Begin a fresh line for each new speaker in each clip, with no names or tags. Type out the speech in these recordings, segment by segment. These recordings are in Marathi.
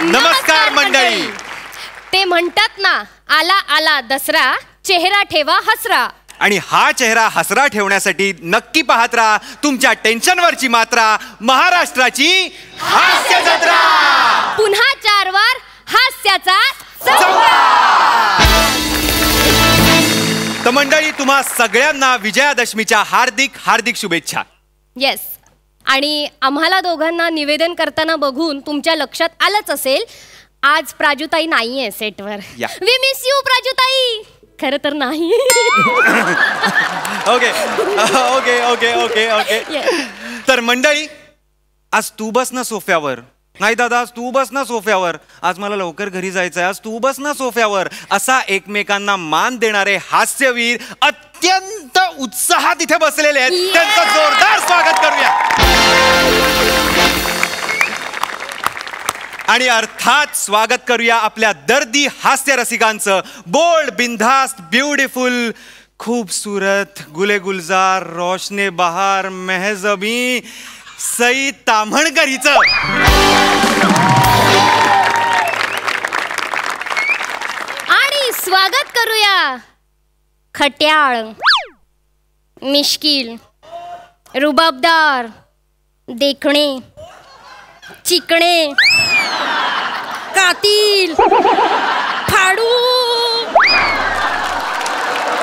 नमस्कार मंडळी.
ते म्हणतात ना, आला आला दसरा, चेहरा ठेवा हसरा.
आणि हा चेहरा हसरा ठेवण्यासाठी नक्की पाहत राहा तुमच्या टेन्शनवरची मात्रा, महाराष्ट्राची हास्य जत्रा.
पुन्हा 4 वार हास्याचा
तर मंडळी, तुम्हा सगळ्यांना विजयादशमीच्या हार्दिक हार्दिक शुभेच्छा.
येस. आणि आम्हाला दोघांना निवेदन करताना बघून तुमच्या लक्षात आलंच असेल, आज प्राजूताई नाहीये सेटवर. We miss you Prajutai. खरं तर नाही.
Okay okay okay okay okay. तर मंडळी, आज तू बस ना सोफ्यावर. नाही दादा, आज तू बस ना सोफ्यावर. आज मला लवकर घरी जायचंय. आज तू बस ना सोफ्यावर. असा एकमेकांना मान देणारे हास्यवीर अत्यंत उत्साहात इथे बसलेले आहेत. त्यांचं जोरदार स्वागत करूया. आणि अर्थात स्वागत करूया आपल्या दर्दी हास्य रसिकांचं. बोल्ड, बिनधास्त, ब्युटिफुल, खूबसूरत, गुले गुलजार, रोशने बहार, मेहजबी सई ताम्हणकर हिचं.
आणि स्वागत करूया खट्याळ, मिश्किल, रुबाबदार, देखणे, चिकणे, कातील, फाडू,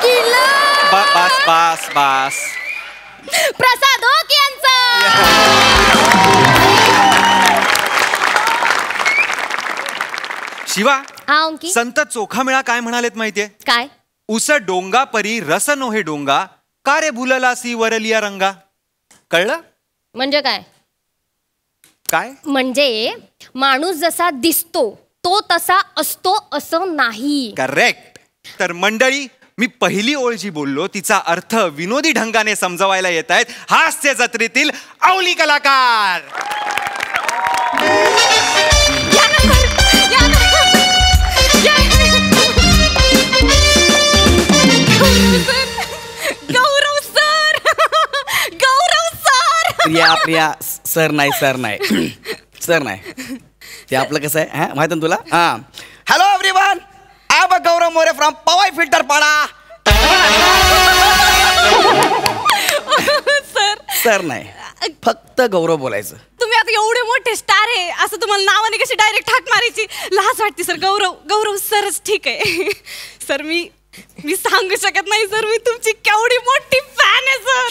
किल्ला,
बस बस बस,
प्रसाद ओक यांचा.
शिवा,
अंकी,
संत चोखामेळा काय म्हणालेत माहितीये?
काय?
उस डोंगा परी रस नोहे डोंगा, का रे भुललासी वरलिया रंगा. कळलं?
म्हणजे काय?
काय
म्हणजे माणूस जसा दिसतो तो तसा असतो असं नाही.
करेक्ट. तर मंडळी, मी पहिली ओळ जी बोललो तिचा अर्थ विनोदी ढंगाने समजवायला येत आहेत हास्य जत्रेतील अवली कलाकार.
Gaurav sir, Gaurav sir.
Priya Priya, sir नाही सर नाही सर नाही. ते आपलं कसं आहे माहिती ना तुला? हा. Hello everyone, I am Gaurav More from Powai Filter Pada.
Sir,
sir नाही, फक्त गौरव बोलायचं.
तुम्ही आता एवढे मोठे स्टार आहे, असं तुम्हाला नावाने कशी डायरेक्ट हाक मारायची? लाज वाटते सर. गौरव, गौरव सरच ठीक आहे. सर मी सांगू शकत नाही सर, मी तुमची केवढी मोठी फॅन आहे सर.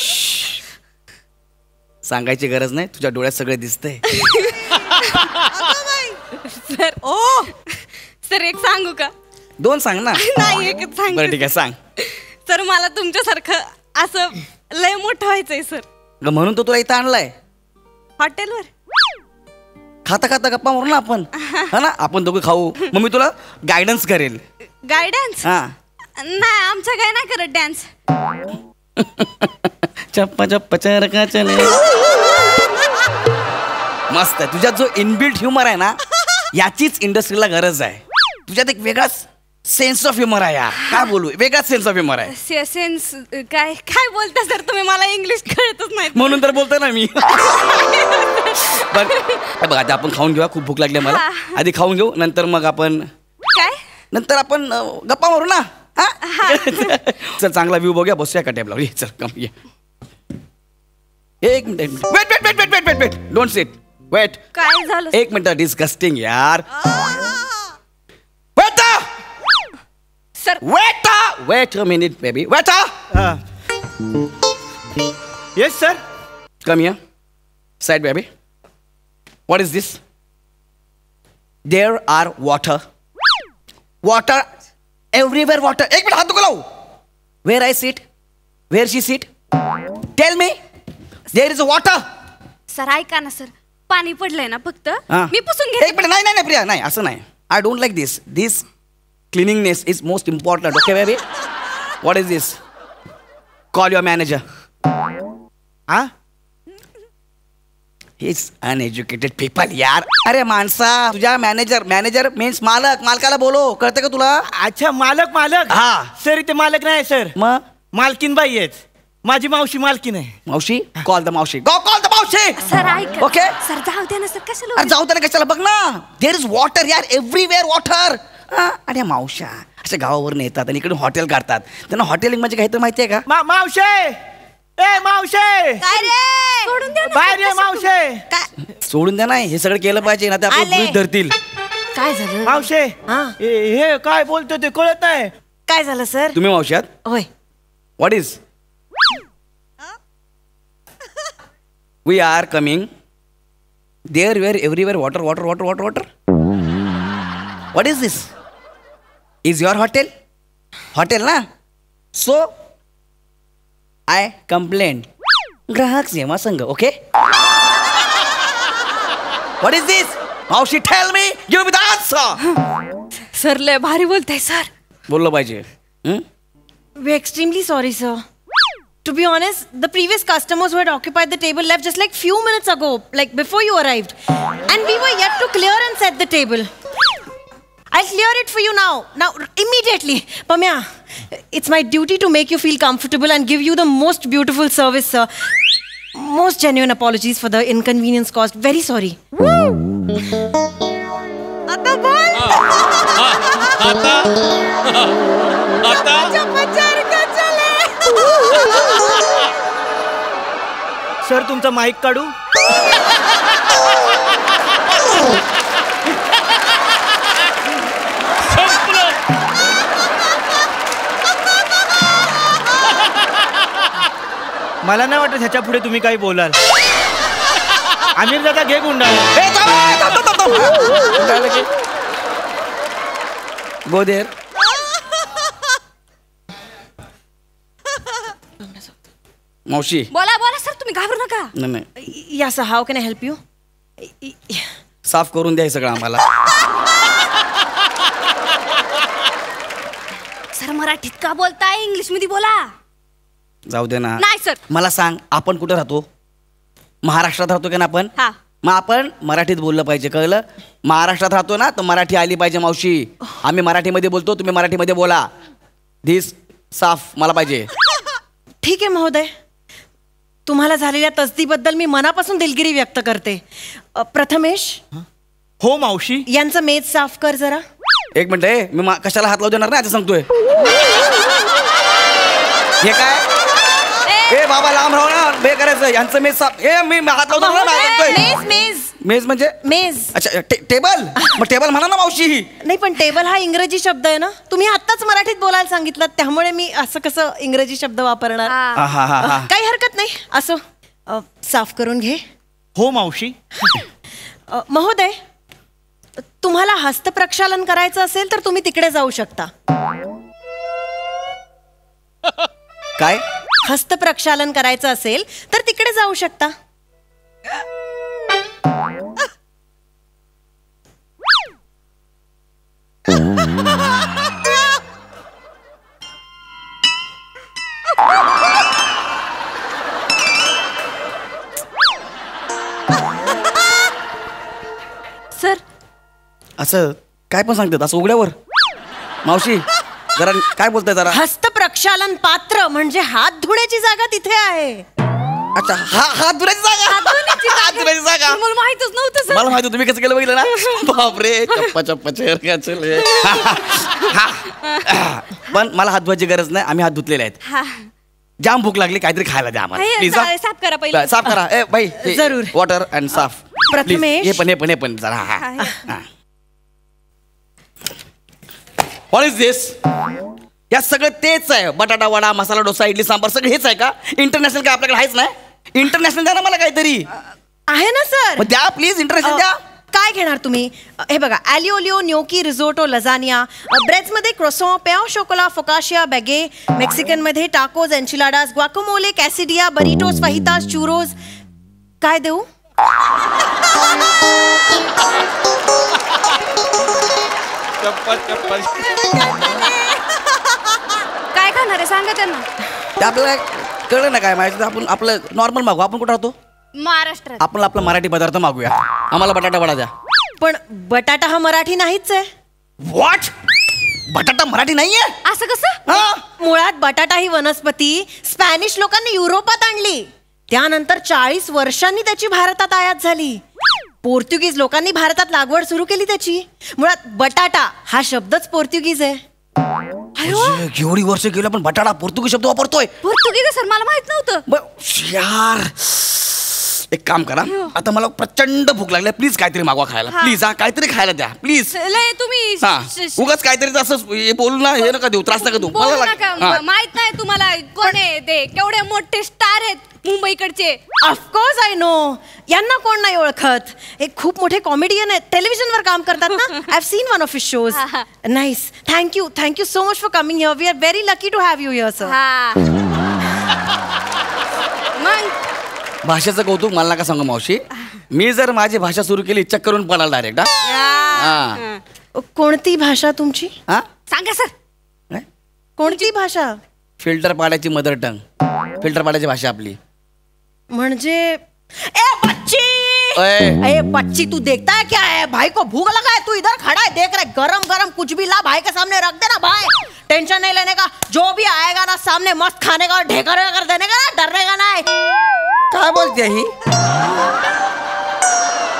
सांगायची गरज नाही, तुझ्या डोळ्यात सगळे दिसतंय.
सर ओ सर, एक सांगू का?
2 सांग ना.
नाही, एकच सांग.
बरं ठीक आहे, सांग.
सर, मला तुमच्यासारखं असं लय मोठं व्हायचंय सर.
म्हणून तो तुला इथं आणलाय
हॉटेलवर.
खाता खाता गप्पा मारू ना आपण, हा ना? आपण दोघं खाऊ, मग मी तुला गायडन्स करेल.
गायडन्स?
हा.
नाही, आमच्या काय नाही करत डान्स.
चप्पा चप्पा चरका चले. मस्त आहे. तुझ्यात जो इनबिल्ट ह्युमर आहे ना, याचीच इंडस्ट्रीला गरज आहे. तुझ्यात एक वेगळाच सेन्स ऑफ ह्युमर आहे यार. काय बोलू, वेगळाच सेन्स ऑफ ह्युमर आहे.
सेन्स काय काय बोलता सर तुम्ही? मला इंग्लिश कळतच नाही.
म्हणून तर बोलतोय ना मी. बघ आता आपण खाऊन घेऊया, खूप भूक लागली मला. आधी खाऊन घेऊ, नंतर मग आपण
काय,
नंतर आपण गप्पा मारू ना. चल, चांगला व्ह्यू बघूया, बसूया का टेबलावर. चल कम ये. एक minute, wait wait wait wait wait wait wait, don't sit, wait.
काय झालं?
1 मिनिट, डिस्गस्टिंग यार. Wait
sir,
wait a minute baby, wait.
Yes sir.
Come here, side baby. What is this? There are water everywhere water. एक मिनिट, हात नको लावू. Where I sit, where she sit, tell me. There is a water.
Sir ऐका ना सर, पाणी पडलंय ना फक्त, मी पुसून घे.
एक मिनिट, नाही नाही प्रिया, नाही असं नाही. I don't like this cleaningness is most important. Okay baby, what is this? Call your manager. हा, He's uneducated people यार. अरे माणसा, तुझ्या मॅनेजर मीन्स मालक. मालकाला बोलो, कळतं का तुला?
अच्छा, मालक.
हा
सर, इथे मालक नाही सर,
मग
मालकीन बाई आहेत. माझी मावशी मालकी नाही.
मावशी कॉल द मावशी, गो कॉल द मावशी.
सर ऐक.
ओके
सर जाऊ द्या ना सर, कशाला
अरे जाऊ त्याला कशाला, बघ ना देर इज वॉटर यार, एव्हरीवेअर वॉटर. आणि मावशा अशा गावावरून येतात आणि इकडे हॉटेल काढतात. त्यांना हॉटेलिंग म्हणजे काही तर माहिती आहे का?
मावशे, ए मावशे,
काय रे? सोडून द्या ना,
बाहेर ये
सर, कशाला
मावशे.
काय
सोडून द्या नाही, हे सगळं केलं पाहिजे ना, ते आपलं
आले.
गृहीत धरतील.
काय झालं?
मावशे,
हा.
हे काय बोलतो ते कळत नाही.
काय झालं सर?
तुम्ही मावशी आहात?
होय.
What is we are coming there where everywhere water water water water water. What is this? Is your hotel? Hotel ना. सो आय कंप्लेंट ग्राहक सेवा संघ. Okay what is this? मावशी tell me, give me the answer.
Sir लय भारी बोलताय सर.
बोललो पाहिजे.
We're extremely sorry, sir. To be honest, the previous customers who had occupied the table left just like few minutes ago, like before you arrived. And we were yet to clear and set the table. I'll clear it for you now. Now, immediately. Pamya, it's my duty to make you feel comfortable and give you the most beautiful service, sir. Most genuine apologies for the inconvenience caused. Very sorry. आता बोल.
सर तुमचा माईक काढू. मला नाही वाटत ह्याच्या पुढे तुम्ही काही बोलाल. आमिर दादा घे गुंडा.
Go there. मावशी
बोला बोला सर, तुम्ही घाबरू नका.
नाही नाही,
या sir, how can I help you?
साफ करून द्या हे सगळं आम्हाला.
सर मराठीत का बोलताय, इंग्लिश मध्ये बोला.
जाऊ दे ना.
नाही सर.
मला सांग, आपण कुठे राहतो? महाराष्ट्रात राहतो का ना आपण?
हा.
मग आपण मराठीत बोललं पाहिजे, कळलं? महाराष्ट्रात राहतो ना, तर मराठी आली पाहिजे मावशी. आम्ही मराठीमध्ये बोलतो, तुम्ही मराठीमध्ये बोला. धिस साफ मला पाहिजे.
ठीक आहे महोदय, तुम्हाला झालेल्या तसदीबद्दल मी मनापासून दिलगिरी व्यक्त करते. प्रथमेश,
हो मावशी.
यांचं मेज साफ कर जरा.
एक मिनिट, मी कशाला हात लावू देणार ना, आता सांगतोय. हे काय? ए बाबा लांब राहू ना, बे करायचं यांचं मेज साफ. ए मी हात लावतो ना, सांगतोय.
मेज मेज
मेज म्हणजे
मेज.
अच्छा टेबल. मग टेबल म्हणा ना मावशी.
नाही पण टेबल हा इंग्रजी शब्द आहे ना, तुम्ही आत्ताच मराठीत बोलायला सांगितलं, त्यामुळे मी असं कसं इंग्रजी शब्द वापरणार.
हा हा हा.
काही हरकत नाही. असं साफ करून घे.
हो मावशी.
महोदय, तुम्हाला हस्तप्रक्षालन करायचं असेल तर तुम्ही तिकडे जाऊ शकता.
काय?
हस्तप्रक्षालन करायचं असेल तर तिकडे जाऊ शकता. सर
असं काय पण सांगतात असं उघड्यावर? मावशी जरा काय बोलताय जरा?
हस्तप्रक्षालन पात्र म्हणजे हात धुण्याची जागा तिथे आहे.
अच्छा हात धुण्याची जागा. हात धुण्याची जागा
मला माहितच नव्हतं सर.
मला माहिती, तुम्ही कसं केलं बघितलं ना. बापरे, चप्पा चप्पा चेहरा चले. पण मला हात धुवायची गरज नाही, आम्ही हात धुतलेले आहेत. जाम भूक लागली, काहीतरी खायला द्या आम्हाला प्लीज.
साफ करा पहिले.
साफ करा. ए बाई
जरूर.
वॉटर अँड साफ.
प्रथमेश.
हे पण जरा. व्हॉट इज दिस? या सगळं तेच आहे. बटाटा वडा, मसाला डोसा, इडली सांबार सगळं हेच आहे का? इंटरनॅशनल काय आपल्याकडे आहेच नाही? इंटरनॅशनल द्या ना मला काहीतरी.
आहे ना सर.
द्या प्लीज, इंटरनॅशनल द्या.
काय घेणार तुम्ही? हे बघा, ॲलिओलिओ, न्योकी, रिझोटो, लजानिया. ब्रेड्समध्ये croissant, pain au chocolat, focaccia, baguette. मेक्सिकनमध्ये tacos, enchiladas, guacamole, quesadilla, burritos, fajitas, churros. काय देऊ? काय खाणार आहे सांगा त्यांना.
ते आपल्याला कळलं ना काय माहिती. आपण आपलं नॉर्मल मागू. आपण कुठं राहतो?
महाराष्ट्रात.
आपण आपला मराठी पदार्थ मागूया. आम्हाला बटाटा वडा द्या.
पण बटाटा हा मराठी नाहीच आहे.
व्हॉट? बटाटा मराठी नाहीये.
असं कसं?
हा
मुळात बटाटा ही वनस्पती स्पॅनिश लोकांनी युरोपात आणली. त्यानंतर 40 वर्षांनी त्याची भारतात आयात झाली. पोर्तुगीज लोकांनी भारतात लागवड सुरू केली त्याची. मुळात बटाटा हा शब्दच पोर्तुगीज आहे.
एवढी वर्ष गेली पण बटाटा पोर्तुगीज शब्द वापरतोय.
पोर्तुगीज सर, मला माहित नव्हतं.
यार एक काम करा, आता मला प्रचंड भूक लागली, प्लीज काहीतरी मागवा खायला. प्लीज हा काहीतरी खायला द्या प्लीज.
लय तुम्ही
हा उगाच काहीतरी असं हे बोलू ना, हे नका देऊ, त्रास नका देऊ.
बोलू नका. माहित नाही तुम्हाला कोण आहे ते? केवढे मोठे स्टार आहेत मुंबईकडचे.
Of course I know. यांना कोण नाही ओळखत. एक खूप मोठे कॉमेडियन आहेत, टेलिव्हिजनवर काम करतात ना. I have seen one of his shows. Nice. Thank you so much for coming here. We are very lucky to have you here sir.
मग
भाषेचं कौतुक मला नका सांगू मावशी. मी जर माझी भाषा सुरू केली चेक करून पडाल डायरेक्ट.
कोणती भाषा तुमची?
हा
सांगा सर.
कोणती भाषा?
फिल्टर पाडायची मदर टंग. फिल्टर पाडायची भाषा आपली.
म्हणजे ए बच्ची,
ओए.
ए बच्ची तू देखता है क्या है? भाई को भूख लगा है, तू इधर खड़ा है देख रहा है. गरम गरम कुछ भी ला भाई के सामने रख देना भाई. टेंशन नहीं लेने का. जो भी आएगा ना सामने मस्त खाने का और ढेकर कर देने का ना, डरने का नहीं.
काय बोलते ही?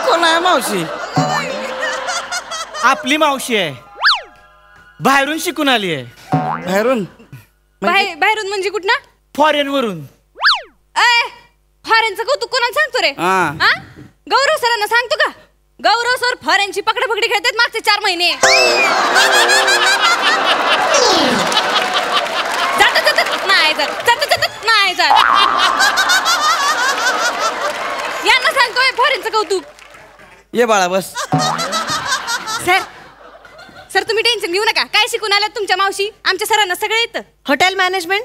कोण आहे मावशी?
आपली मावशी आहे, बाहेरून शिकून आली आहे.
बाहेरून?
बाहेरून म्हणजे कुठं?
फॉरेन वरून.
फॉरेनचं कौतुक कोणाला सांगतो रे?
हा.
गौरव सरांना सांगतो का? गौरव सर फॉरेनची पकडापकडी खेळतात मागचे 4 महिने. नाही जात. यांना सांगतोय फॉरेनचं कौतुक.
ये बाळा बस.
सर तुम्ही टेन्शन घेऊ नका. काय शिकून आल्यात तुमच्या मावशी? आमच्या सरांना सगळं येतं.
Hotel management.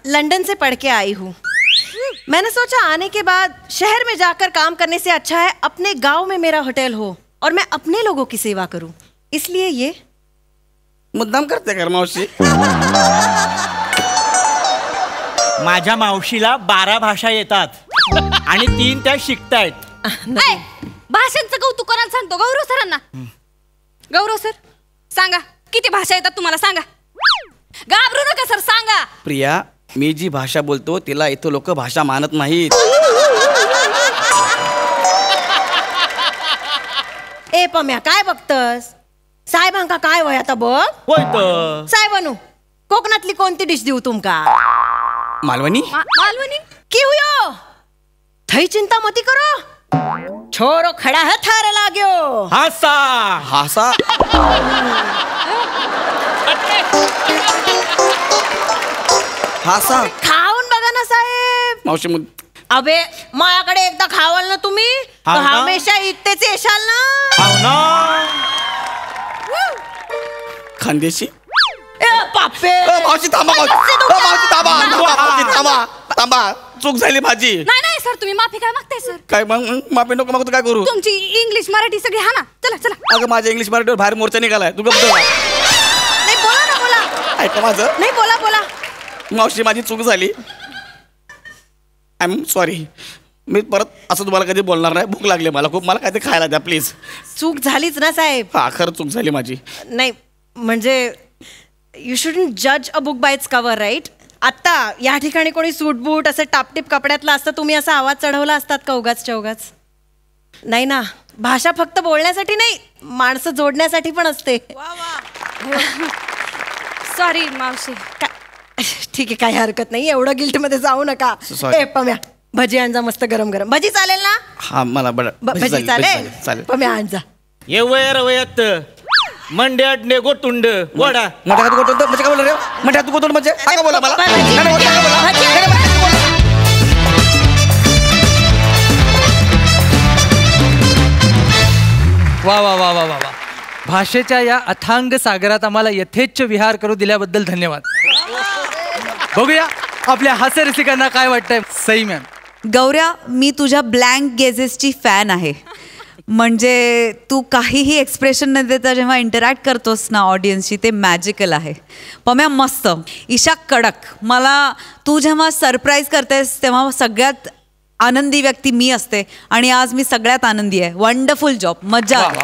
लंदन से पढ़ के आई हूँ. मैंने सोचा आने के बाद शहर में जाकर काम करने से अच्छा है अपने गांव में मेरा होटल हो और मैं अपने लोगों की सेवा करूं. इसलिए ये
मुद्दाम करते कर मावशी.
माझ्या मावशीला 12 भाषा येतात आणि 3 त्या शिकतायत.
भाषांचं कौतुक कोणाला सांगतो? गौरव सरांना. गौरव सर सांगा, किती भाषा येतात तुम्हाला? सांगा, घाबरू नका सर, सांगा.
प्रिया, मी जी भाषा बोलतो तिला इथं लोक भाषा मानत नाहीत.
ए पम्या काय बघतस? साहेबांका काय वय आता बघ.
होय तर.
साहेबानू कोकणातली कोणती डिश देऊ तुमका?
मालवणी.
मालवणी
की हुयो? थई चिंता मती करो. छोरो खड़ा है थारे लाग्यो.
हासा.
हासा. हासा.
खाऊन बघा ना साहेब.
मावशी
अबे माझ्याकडे एकदा खावाल ना तुम्ही तर
हाव ना.
हमेशा इथेच येशाल ना.
हाव ना.
खानदेशी.
ए बापे.
मावशी थांबा. थांबा. चूक झाली माझी.
नाही सर, तुम्ही माफी काय मागताय सर?
काय मग माफी नको मागतो काय करू?
तुमची इंग्लिश मराठी सगळी हा ना. चला.
अगं माझ्या इंग्लिश मराठीवर बाहेर मोर्चा निघालाय. तू गप्प
नाही बोला ना बोला.
ऐका माझं.
नाही बोला.
मावशी माझी चूक झाली. I am sorry. मी परत असं तुम्हाला कधी बोलणार नाही. भूक लागली मला खूप. मला काहीतरी खायला द्या प्लीज.
चूक झालीच ना साहेब.
हा खरं चूक झाली माझी.
नाही म्हणजे यू शुडंट जज a book by its cover right. आत्ता या ठिकाणी कोणी सूटबूट असं टापटीप कपड्यातला असतं, तुम्ही असा आवाज चढवला असतात का उगाच? नाही ना. भाषा फक्त बोलण्यासाठी नाही, माणसं जोडण्यासाठी पण असते.
सॉरी मावशी.
ठीक आहे, काही हरकत नाही. एवढं गिल्ट मध्ये जाऊ नका. ए पम्या भजी आणजा मस्त गरम गरम. भजी चालेल ना?
हा मला
भजी चालेल. पम्या आणजा.
ये वयात मंड्याडणे गोटुंड वडा.
मोठ्या गोटोंड म्हणजे काय बोला रे? मोठ्या गोटोंड म्हणजे काय बोला मला?
वा. भाषेच्या या अथांग सागरात आम्हाला यथेच्छ विहार करू दिल्याबद्दल धन्यवाद. बघूया आपल्या हास्य रसिकांना काय वाटतंय. सई मॅम.
गौऱ्या, मी तुझ्या ब्लँक गेजेसची फॅन आहे. म्हणजे तू काहीही एक्सप्रेशन न देता जेव्हा इंटरॅक्ट करतोस ना ऑडियन्सशी, ते मॅजिकल आहे. पम्या मस्त. ईशा कडक. मला तू जेव्हा सरप्राईज करतेस तेव्हा सगळ्यात आनंदी व्यक्ती मी असते आणि आज मी सगळ्यात आनंदी आहे. Wonderful job. मज्जा आली.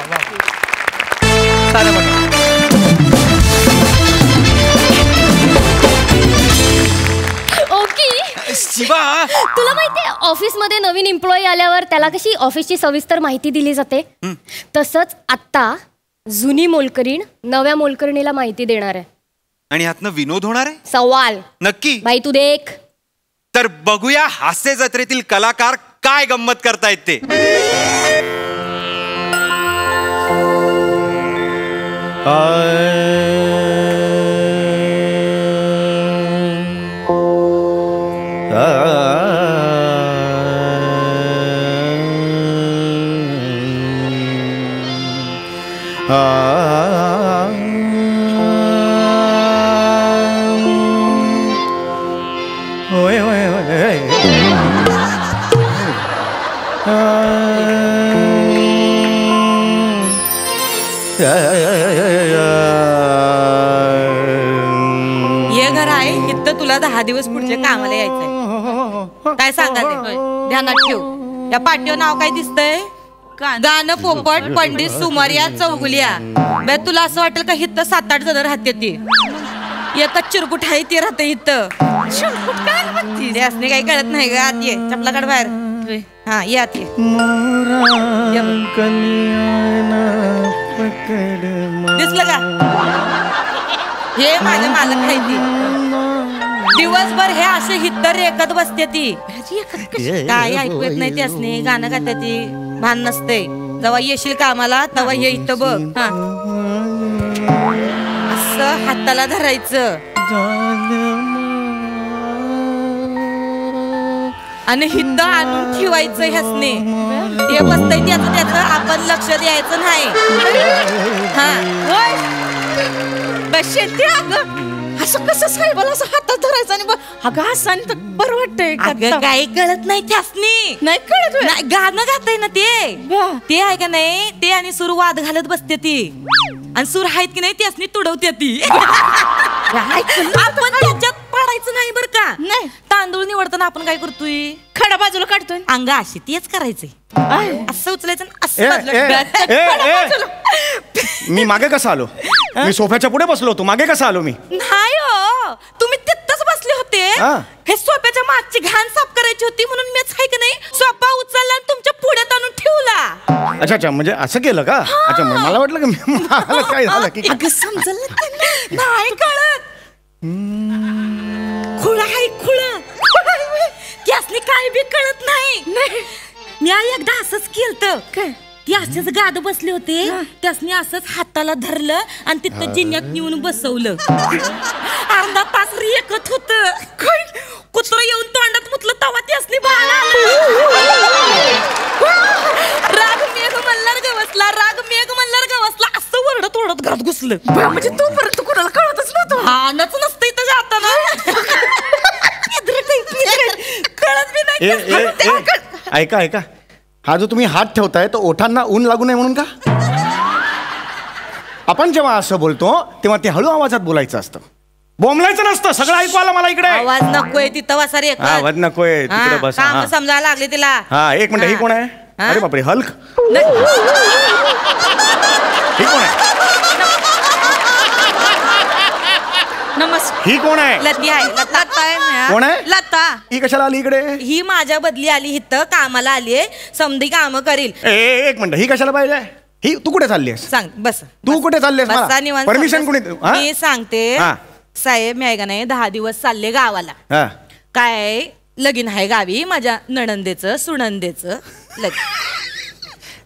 शिवा
तुला माहितीये ऑफिस मध्ये नवीन एम्प्लॉई आल्यावर त्याला कशी ऑफिसची सविस्तर माहिती दिली जाते, तसंच आता जुनी मोलकरीण नव्या मोलकरणीला माहिती देणार आहे.
आणि ह्यातनं विनोद होणार आहे?
सवाल
नक्की.
भाई तू देख.
तर बघूया हास्य जत्रेतील कलाकार काय गंमत करतायत ते.
ये घर आहे इथं तुला 10 दिवस पुढच्या कामाला यायचंय. काय सांगाल ध्यानात ठेव. या पाठीवर नाव काय दिसतंय? गाणं पोपट पंडित सुमारिया चौगुलिया. बे तुला असं वाटेल का इथं 7-8 जण राहते ती. एकच चिरकुट आहे ती राहते इथं. असणे काही कळत नाही ग. आत ये चपला काढ बाहेर. हा ये आत ये. दिसलं का? हे माझे मालक आहे ती. दिवसभर हे असे हित्तर रेखत बसते ती. काय ऐकू येत नाही ती असणे. गाणं गाते ती. भान नसते. जेव्हा येशील कामाला तेव्हा हे इथं बघ. असं हाताला धरायचं आणि हिद्द आणून ठेवायचं ह्यासने. ते बसतंय त्याचं आपण लक्ष द्यायचं नाही. असं कसं साहेबाला असं हातात धरायचं आणि अगं असं आणि बरं वाटतंय. काही कळत नाही त्यासनी. नाही कळत. गाणं गाताय ना ते आहे का नाही. ते आणि सूर वाद घालत बसते ती. आणि सूर आहेत की नाही त्यासनी तुडवते ती. आपण त्याच्यात पडायचं नाही बरं का. नाही तांदूळ निवडताना आपण काय करतोय? खडा बाजूला काढतोय. अंग अशी तेच करायचंय. असं उचलायचं असं.
मी मागे कसा आलो? मी सोफ्याच्या पुढे बसलो होतो. मागे कसा आलो मी?
नाही हो तुम्ही तिथंच बसले होते. हे सोफ्याच्या मागची घाण साफ करायची होती म्हणून मीच आहे की नाही सोफा उचलला आणि तुमच्या पुढ्यात आणून ठेवला.
अच्छा म्हणजे असं केलं का? अच्छा मला वाटलं की काय झालं की
समजलं नाही कळत. खुळा आहे खुळा. त्यासनी काय बी कळत नाही. मी एकदा असंच केलं. काय ती असेच गाद बसले होते. त्यासनी असंच हाताला धरलं आणि तिथं जिन्यात नेऊन बसवलं. अर्धा तास रेखत होत. कुत्र येऊन तोंडात मुतलं तवा त्यासनी बाळ राग मेघ मल्हार गवसला. राग मेघ मल्हार गवसला असं वरडत ओरडत घरात घुसलं. म्हणजे तोपर्यंत कुणाला कळतच नव्हतं. हानच नसतं इथं जाताना. कळत बी नाही.
ऐका ऐका हा जो तुम्ही हात ठेवताय तो ओठांना ऊन लागू नये म्हणून का? आपण जेव्हा असं बोलतो तेव्हा ते हळू आवाजात बोलायचं असतं. बोंबलायचं नसतं. सगळं ऐकू आलं मला इकडे.
आवाज नकोय तिथं वासा रे.
आवाज नकोय तिकडे बस.
समजायला लागले तिला.
हा एक मिनिट. ही कोण आहे? अरे बापरे हल्क. ही कोण आहे?
नमस्कार.
ही कोण आहे?
लता आहे. लता आहे.
कोण आहे?
लता.
ही कशाला आली इकडे?
ही माझ्या बदली आली इथं कामाला आली. समधी काम करील.
एक मिनिट. ही कशाला पाहिजे? ही तू कुठे चालली आहेस?
सांग बस.
तू कुठे चाललीस? परमिशन कोणी?
मी सांगते साहेब. मी आहे का नाही 10 दिवस चालले गावाला. काय लगीन आहे गावी माझ्या नणंदेचं सुनंदेचं लगीन.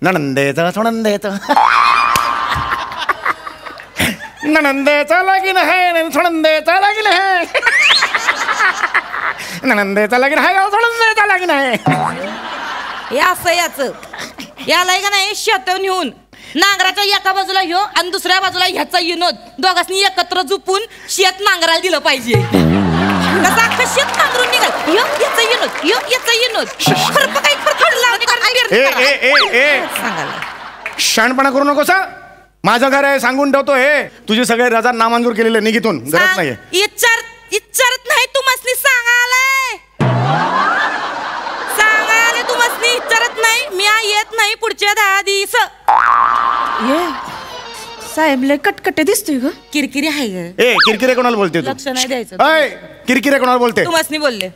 नणंदेचं सुनंदेचं नणंदेचं लगीन आहे. सुनंदेचं लगीन आहे. नणंदेचं लगीन आहे. सुनंदेचं लगीन आहे.
हे असं याच याला का नाही शेत नेऊन नांगराच्या एका बाजूला ह्यो आणि दुसऱ्या बाजूला ह्याचा विनोद दोघांनी एकत्र झुपून शेत नांगरायला दिलं पाहिजे. कसं अख्खं शेत नांगरून निघाल. याचा विनोद याचा विनोद खरप काही
शहाणपणा करू नको सा. माझं घर आहे सांगून ठेवतो. हे तुझे सगळे रजा नामंजूर केलेले निघितून गरज नाहीये.
इच्चारत नाही तू मसनी सांगायलाय. सांगायला तू मसनी इच्चारत नाही. मी येत नाही पुढच्या 10 दिवस. साहेब लय कटकटे दिसतोय ग. किरकिरी आहे ग.
किरकिरे कोणाला बोलते?
लक्ष नाही द्यायचं.
किरकिरे कोणाला बोलते?
तू मसनी बोलले.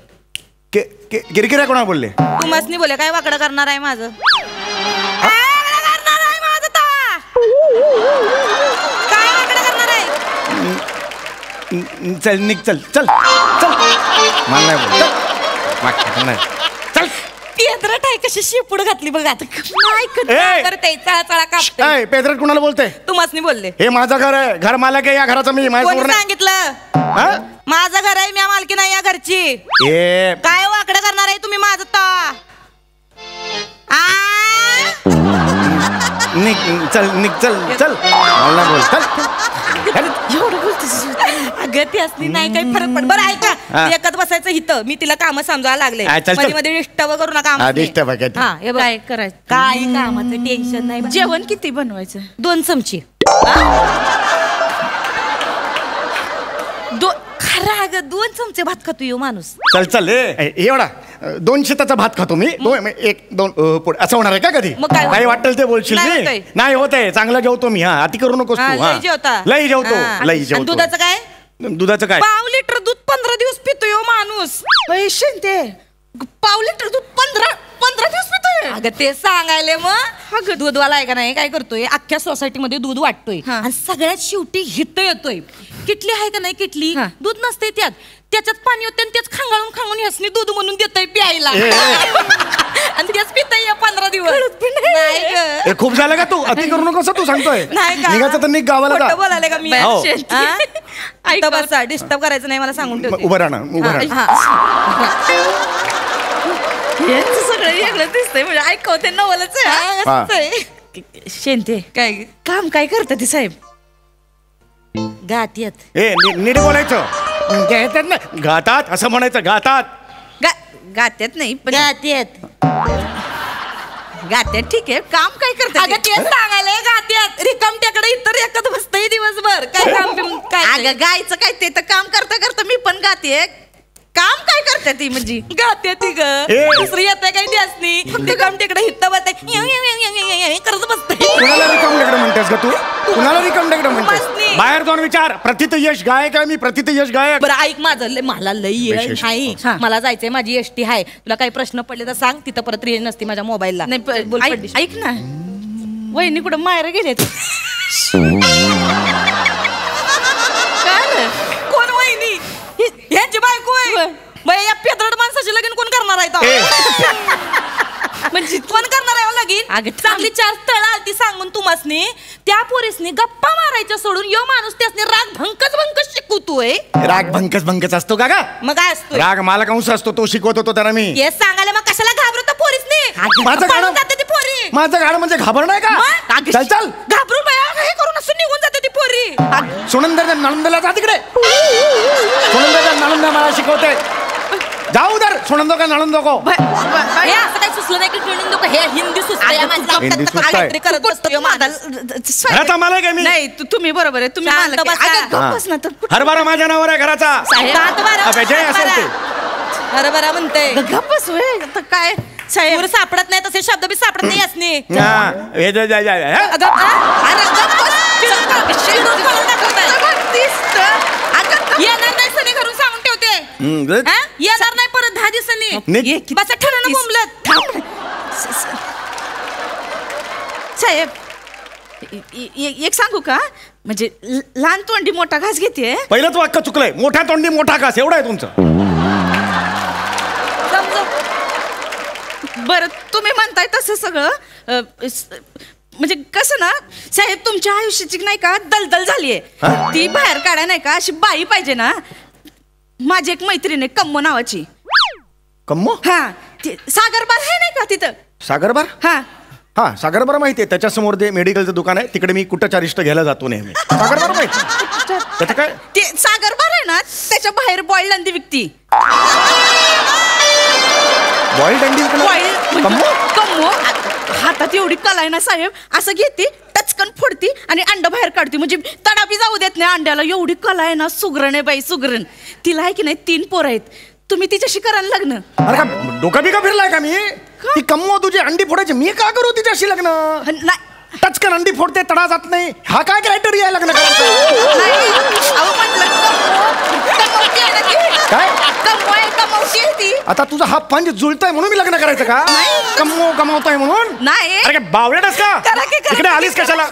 किरकिऱ्या कोणा बोलले?
तू मसनी बोले काय वाकडं करणार आहे माझं? काय वाकडं करणार आहे माझं तवा? काय वाकडं करणार आहे?
चल निघ, चल चल चल. मला नाही बोल. नाही चल.
पेदरट आहे कशी शेपूड घातली बघ आता. काय करते चळा कापते.
पेदरट कुणाला बोलते?
तू मसनी बोलले.
हे माझं घर आहे, घर मालक आहे या घराचं मी.
कोणी सांगितलं? माझं घर आहे, मी मालकी नाही या घरची. काय वाकडं करणार आहे तुम्ही माझं तवा?
निघ, चल निघ, चल चल. मला बोल चल.
एवढं बोलतेस अगं ती असली नाही काही फरक पड. बरं ऐका, एकच बसायचं इथं. मी तिला काम समजायला लागले. मध्ये मध्ये डिस्टर्ब करू नका. काय करायचं? काही कामाचं टेन्शन नाही. जेवण किती बनवायचं? 2 चमचे. खरं अगं 2 चमचे भात खातो यो माणूस.
चल चल. एवढा 2 शेताचा भात खातो मी. 1-2 असं होणार आहे का कधी?
मग काय
काही वाटेल ते बोलशील मी. नाही होत आहे, चांगला जेवतो मी. हा अति करू नकोस तू.
लई जेवता.
लई जेवतो, लई जेवतो.
दुधाचं काय?
दुधाचं काय?
1.5 लिटर दूध 15 दिवस पितो यो माणूस. ते 1.5 लिटर दूध 15 दिवस पितोय. अगं ते सांगायले मग दूधवाला आहे का नाही काय करतोय, अख्ख्या सोसायटीमध्ये दूध वाटतोय आणि सगळ्यात शेवटी हित येतोय. किटली आहे का नाही, किटली दूध नसते त्याच्यात पाणी होते आणि तेच खांगाळून ह्यासनी दूध म्हणून देतोय प्यायला. आणि तेच पितय 15 दिवस.
खूप झालं का तू? अति करू नकोस तू सांगतोय. निघायचं तर निघ गावाला.
बोलायला का मी? ऐका बसा, डिस्टर्ब करायचं नाही मला सांगून ठेवते.
उभं राहा, उभं राहा.
सगळं वेगळं दिसतंय म्हणजे ऐकवते नवलच. शेंते काय काम काय करतात ते साहेब? गात्यात.
नीट बोलायचं. गातात ना, गातात असं म्हणायचं. गातात
गात्यात नाही पण गात्यात ठीक आहे. काम काय करतात? अगं तेच सांगायला गात्यात. रिकामट्याकडे इतर एकच बसतंय दिवसभर. काय काम काय? अगं गायचं काय ते तर काम करता करता मी पण गाते. काम काय करते ती म्हणजे? गाते ती ग. दुसरी येते काय ती असली रिकामट्याकडे हित्त बसते करत बसते.
कुणाला रिकामट्याकडे म्हणतेस का तू? कुणाला रिकामट्याकडे म्हणतेस? बाहेर जाऊन विचार. प्रतित यश गायक आहे मी, प्रतित यश गायक.
बरं ऐक माझं, मला लई नाही. मला जायचंय, माझी एसटी आहे. तुला काही प्रश्न पडले तर सांग. तिथं परत रेंज नसते माझ्या मोबाईलला. ऐक ना, वहिनी कुठं माहेर गेले? कोण वहिनी? यांची बायको आहे. या पेदरड माणसाची लगीन कोण करणार आहे? म्हणजे कोण करणार आहे लगीन? चांगली 4 स्थळं आलती सांगून तुम्हासनी. त्या पोरीसनी गप्पा मारायच्या सोडून यो माणूस त्यासनी राग भंकच शिकवतोय.
राग भंकच असतो का? मग
काय असतो?
राग मला कंस असतो, तो शिकवत होतो त्याला मी.
हे सांगायला मग कशाला घाबरतो पोरीसनी?
माझं गाणं म्हणजे घाबर नाही का? चल चल.
घाबरून हे करून असं निघून जाते ती पोरी.
सुनंदरच्या नळंदला जा तिकडे. सुनंदरच्या नळंदा मला शिकवते. जाऊ दर सुनंदो का नळंदो को.
हे असं काही सुचलं नाही की नळंदो हे हिंदी सुचतंय. करत बसतोय
मला काय मी
नाही. तुम्ही बरोबर आहे. तुम्ही
हरभरा माझ्या नावावर आहे घराचा.
हरभरा म्हणते गप्पस काय साहेब सापडत नाही तसे शब्द बी सापडत नाही असणे. येणार नाही सनी घरून सांगून ठेवते. येणार नाही परत 10 दिवसांनी. बस ठरवलं बोंबलत. साहेब एक सांगू का? म्हणजे लहान तोंडी मोठा घास घेते.
पहिलंच वाक्य चुकलंय. मोठ्या तोंडी मोठा घास एवढं आहे तुमचं.
बरं तुम्ही म्हणताय तसं सगळं. म्हणजे कसं ना साहेब, तुमच्या आयुष्याची नाही का दलदल झालीये. ती बाहेर काढाय नाही का अशी बाई पाहिजे ना. माझी एक मैत्रीण आहे कम्मो नावाची.
कम्मो?
हा, सागरबार आहे नाही का तिथं?
सागरबार?
हा
सागरबार माहितीये. त्याच्या समोर ते मेडिकलचं दुकान आहे, तिकडे मी कुठं चारिष्ट घ्यायला जातो नेहमी. सागरबार माहिती त्याचं काय?
ते सागरबार आहे ना, त्याच्या बाहेर बॉइल्ड अंडी विकती.
बॉइल्ड अंडी?
कम्मो हातात एवढी कला आहे ना साहेब. असं घेते टचकन फोडती आणि अंड बाहेर काढते. म्हणजे तडापी जाऊ देत नाही अंड्याला. एवढी कला आहे ना. सुगरण आहे बाई, सुगरण. तिला आहे की नाही 3 पोरं आहेत. तुम्ही तिच्याशी कराल लग्न?
अरे का डोका बिका फिरलाय का मी? ती कम्मो तुझी अंडी फोडायची, मी का करू तिच्याशी लग्न? टचकन अंडी फोडते, तडा जात नाही. हा काय क्रायटेरिया आहे लग्न करायचं?
काय कमवती ती
आता तुझा हा पंच जुळतोय म्हणून मी लग्न करायचं का? कमवतोय म्हणून?
नाही.
अरे काय बावळटच का? इकडे आलीस कशाला?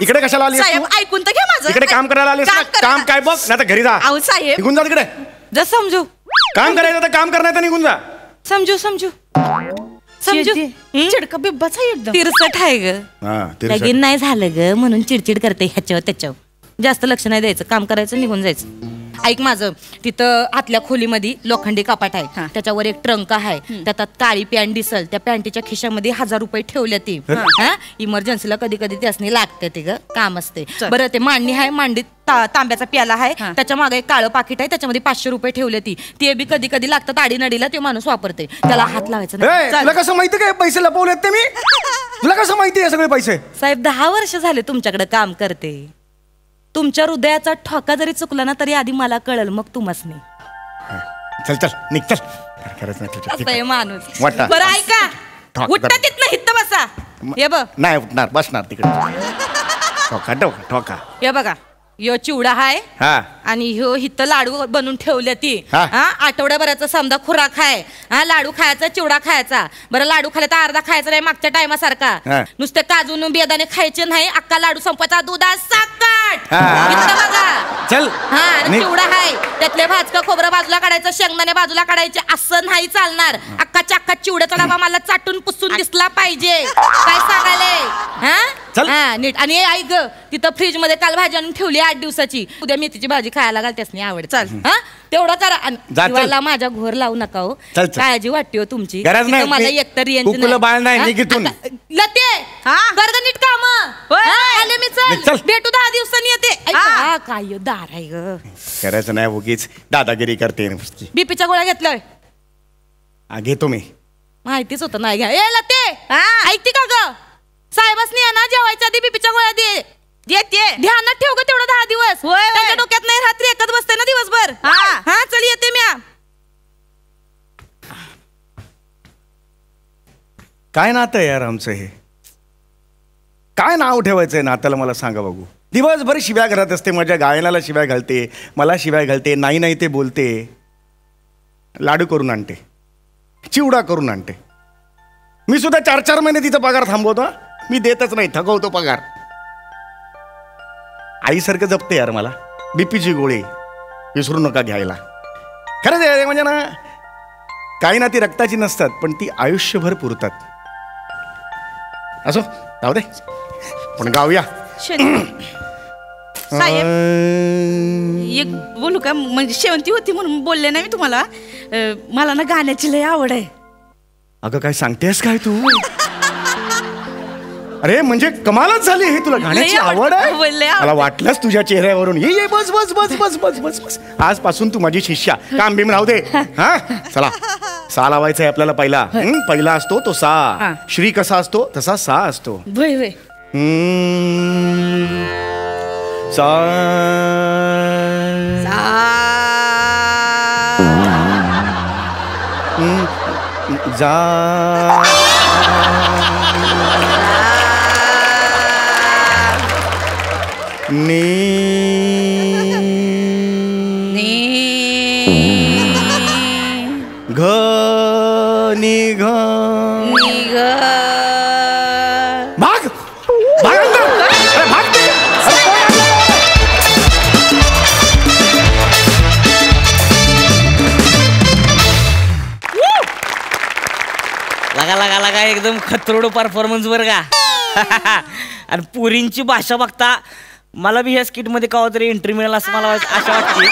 इकडे कशाला आलीस?
साहेब ऐकून तर घ्या माझं.
इकडे काम करायला आलीस ना? काम काय बघ, नाही तर घरी जा.
अहो साहेब,
निघून जा तिकडे.
जस समजू
काम करायचं तर काम करण्याचं, निघून जा.
समजू चिडका बिब्बाच आहे एकदम. तिरसट आहे ग. लगीन नाही झालं ग म्हणून चिडचिड करते ह्याच्यावर त्याच्यावर. जास्त लक्ष नाही द्यायचं, काम करायचं, निघून जायचं. ऐक माझं, तिथं आतल्या खोलीमध्ये लोखंडी कपाट आहे, त्याच्यावर एक ट्रंक आहे, त्यात काळी पॅन्ट दिसल. त्या पॅन्टीच्या खिशामध्ये 1000 रुपये ठेवल्या ती. इमर्जन्सीला कधी कधी त्यासनी लागते ते ग, काम असते. बरं ते मांडणी आहे, मांडीत तांब्याचा प्याला आहे, त्याच्या मागे एक काळं पाकिट आहे, त्याच्यामध्ये 500 रुपये ठेवले ती. ते बी कधी कधी लागतात आडीनडीला, ते माणूस वापरते, त्याला हात लावायचा नाही.
तुला कसं माहिती काय पैसे लपवलेत ते मी? तुला कसं माहिती आहे सगळे पैसे?
साहेब 10 वर्ष झाले तुमच्याकडे काम करते. तुमच्या हृदयाचा ठोका जरी चुकला ना तरी आधी मला कळल, मग तुम्हाच नाही.
चल चल निघ चल. खरंच नाही
असं माणूस.
वाटा.
बरं ऐका, उठता तिथनं हित बसा. हे बघ,
नाही उठणार, बसणार तिकडे. ठोका ठोका ठोका.
हे बघा, यो चिवडा हाय आणि ह्यो हित लाडू बनवून ठेवल्या ती. आठवड्याभराचा समजा खुराक आहे. लाडू खायचा, चिवडा खायचा. बरं लाडू खायला तर अर्धा खायचा नाही मागच्या टायमासारखा. नुसते काजून बेदाणे खायचे नाही, अक्का लाडू संपवायचा, दुधात साखर.
चल.
चिवडा हाय, त्यातले भाजका खोबरं बाजूला काढायचं, शेंगदाणे बाजूला काढायचे, असं नाही चालणार. अक्काच्या अक्का चिवड्याचा डबा मला चाटून पुसून दिसला पाहिजे. काय सांगायले? नीट. आणि ऐक ग, तिथं फ्रीज मध्ये काल भाजी आणून ठेवली 8 दिवसाची, उद्या मेथीची भाजी खायला घाल, त्यासनी आवड. चाल तेवढा करा. माझ्या घोर लावू नका हो, काळजी वाटते हो तुमची. मला एकतर लते कर नीट काम. आले मी, चल भेटू 10 दिवसांनी येते. काय दार आहे ग,
करायचं नाही उगीच दादागिरी करते.
बीपीच्या गोळ्या घेतलोय,
घेतो मी.
माहितीच होतं नाही घ्या. ए लते ऐकते का ग, साहेबासनी आहे ना जेवायच्या आधी बीपीच्या गोळ्या दे. ध्यानात ठेव ग तेवढं 10 दिवस. त्याच्या डोक्यात नाही रात्री एकच बसते ना दिवसभर. हा चल येते मी.
काय नातं यार आमचं हे? काय नाव ठेवायचंय नात्याला मला सांगा बघू. दिवसभर शिव्या घरात असते, माझ्या गायनाला शिव्या घालते, मला शिव्या घालते, नाही नाही ते बोलते. लाडू करून आणते, चिवडा करून आणते. मी सुद्धा 4-4 महिने तिचा पगार थांबवतो. मी देतच नाही, थकवतो पगार. आईसारखं जपते यार मला. बीपीची गोळी विसरू नका घ्यायला. खरंच आहे म्हणजे ना, काही ना ती रक्ताची नसतात पण ती आयुष्यभर पुरतात. असो जाऊ दे, पण गाऊया.
साहेब एक बोलू का, म्हणजे शेवंती होती म्हणून बोलले नाही मी तुम्हाला. मला ना गाण्याची लय आवड आहे.
अगं काय सांगतेस काय तू? अरे म्हणजे कमालच झाली हे, तुला गाण्याची आवड आहे? मला वाटलंच तुझ्या चेहऱ्यावरून. ये बस बस बस बस बस बस बस. आजपासून तू माझी शिष्या. काम बिम राहू दे. हा चला, सा लावायचा आहे आपल्याला. पहिला असतो तो सा. श्री कसा असतो तसा सा असतो. सा जा नी घ नी घ भाग भाग भागते.
लगा लगा लगा एकदम खतरोड परफॉर्मन्स वर का. आणि पुरींची भाषा बघता मला बी ह्या स्किट मध्ये कवा तरी एंट्री मिळेल असं मला आशा वाटते.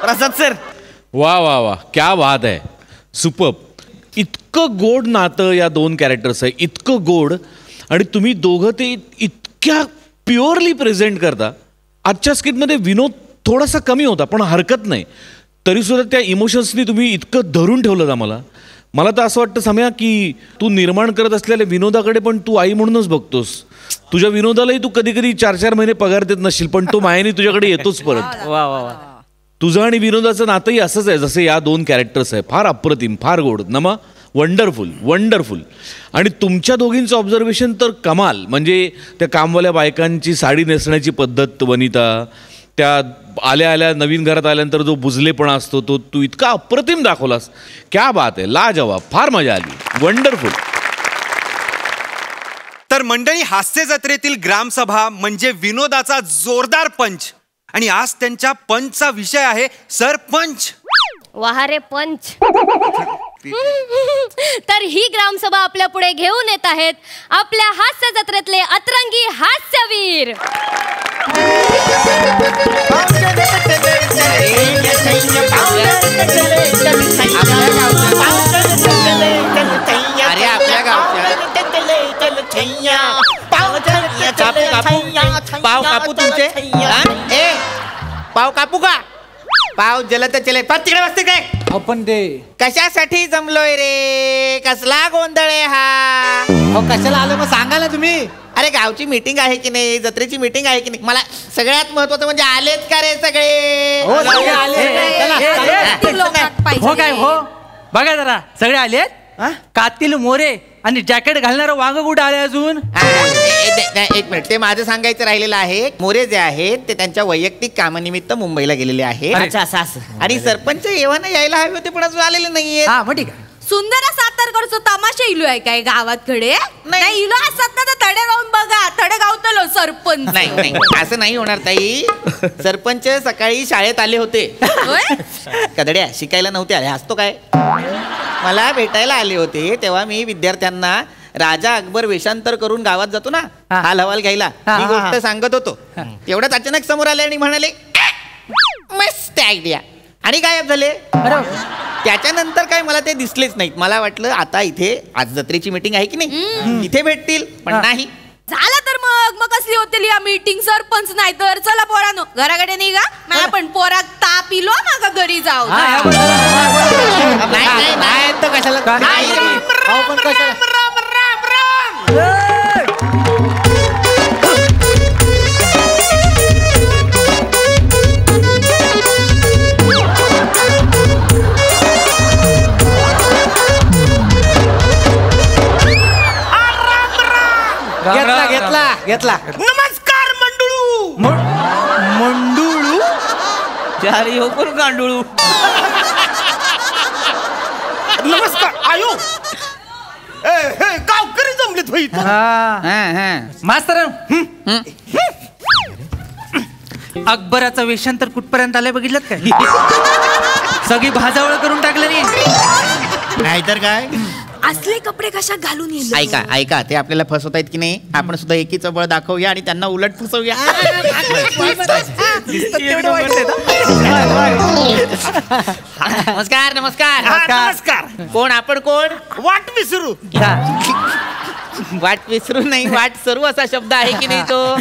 प्रसाद सर,
वा वा वा, क्या बात आहे, सुपर्ब. इतकं गोड नातं या 2 कॅरेक्टर्स आहे, इतकं गोड. आणि तुम्ही दोघं ते इतक्या प्युअरली प्रेझेंट करता. आजच्या स्किटमध्ये विनोद थोडासा कमी होता पण हरकत नाही, तरीसुद्धा त्या इमोशन्सनी तुम्ही इतकं धरून ठेवलं आम्हाला. मला तर असं वाटतं सम्या की तू निर्माण करत असलेल्या विनोदाकडे पण तू आई म्हणूनच बघतोस. तुझ्या विनोदालाही तू कधी कधी 4-4 महिने पगार देत नसशील पण तो मायाने तुझ्याकडे येतोच परत.
वा वा वा.
तुझं आणि विनोदाचं नातंही असंच आहे जसे या 2 कॅरेक्टर्स आहे. फार अप्रतिम, फार गोड. नमा वंडरफुल वंडरफुल. आणि तुमच्या दोघींचं ऑब्झर्वेशन तर कमाल. म्हणजे त्या कामवाल्या बायकांची साडी नेसण्याची पद्धत वनिता, त्या आल्या आल्या नवीन घरात आल्यानंतर जो बुजलेपणा असतो तो तू इतका अप्रतिम दाखवलास. क्या बात आहे, लाजवाब, फार मजा आली, वंडरफुल.
तर मंडळी, हास्य जत्रेतील ग्रामसभा म्हणजे विनोदाचा जोरदार पंच. आणि आज त्यांच्या पंचचा विषय आहे सरपंच.
वाहारे पंच. तर ही ग्रामसभा आपल्या पुढे घेऊन येत आहेत आपल्या हास्य जत्रेतले अतरंगी हास्यवीर.
अरे आपल्या गावच्या पाव कापू तुमचे. ए पाव कापू का? पाव जलत चले तिकडे बसते काय
आपण ते
कशासाठी जमलोय रे? कसला गोंधळ आहे हा?
कशाला आलं मग सांगा ना तुम्ही.
अरे गावची मीटिंग आहे की नाही, जत्रेची मीटिंग आहे की नाही? मला सगळ्यात महत्वाचं म्हणजे आलेत का रे सगळे?
हो काय हो, बघा जरा सगळे आलेत. कातील मोरे आणि जॅकेट घालणारं वांग कुठं आले अजून?
एक मिनिट, ते माझं सांगायचं राहिलेलं आहे. मोरे जे आहेत ते त्यांच्या वैयक्तिक कामानिमित्त मुंबईला गेलेले आहेत. आणि सरपंच येवाना यायला हवे होते पण अजून आलेले नाहीये.
हा मग ठीक आहे.
सुंदर सातारकडचं तमाशा इलो आहे काय गावात कडे? नाही इलो असतात ना, तर तडे गाऊन बघा. तडे गावतलो सरपंच.
नाही असं नाही होणार ताई. सरपंच सकाळी शाळेत आले होते. कदड्या शिकायला नव्हते आले. हसतो काय? मला भेटायला आले होते तेव्हा मी विद्यार्थ्यांना राजा अकबर वेषांतर करून गावात जातो ना, हाल हवाल घ्यायला, ही गोष्ट सांगत होतो. तेवढ्याच अचानक समोर आले आणि म्हणाले मस्त आयडिया, आणि गायब झाले. त्याच्यानंतर काय मला ते दिसलेच नाहीत. मला वाटलं आता इथे आज जत्रेची मीटिंग आहे की नाही, इथे भेटतील, पण नाही.
झालं तर मग कसली होतील या मीटिंग? सरपंच नाही तर चला पोरानो घराकडे निघा. मला पण पोरात ताप इलो मग घरी जाऊ.
घेतला.
नमस्कार मंडळू.
मंडुळू
चारी हो कोण गांडुळू.
नमस्कार आयो. गावकरी जमलेत होई.
मास्तर अकबराचं वेषांतर कुठपर्यंत आलंय बघितलं काय? सगळी भाजावळ करून टाकलं
नाहीतर काय.
असले कपडे कशा घालून येईल?
ऐका ते आपल्याला फसवतायत की नाही, आपण सुद्धा एकीचं बळ दाखवूया आणि त्यांना उलट फसवूया. नमस्कार नमस्कार नमस्कार. कोण आपण? कोण? वाट विसरू. वाट विसरू नाही, वाट सरू असा शब्द आहे की नाही तो?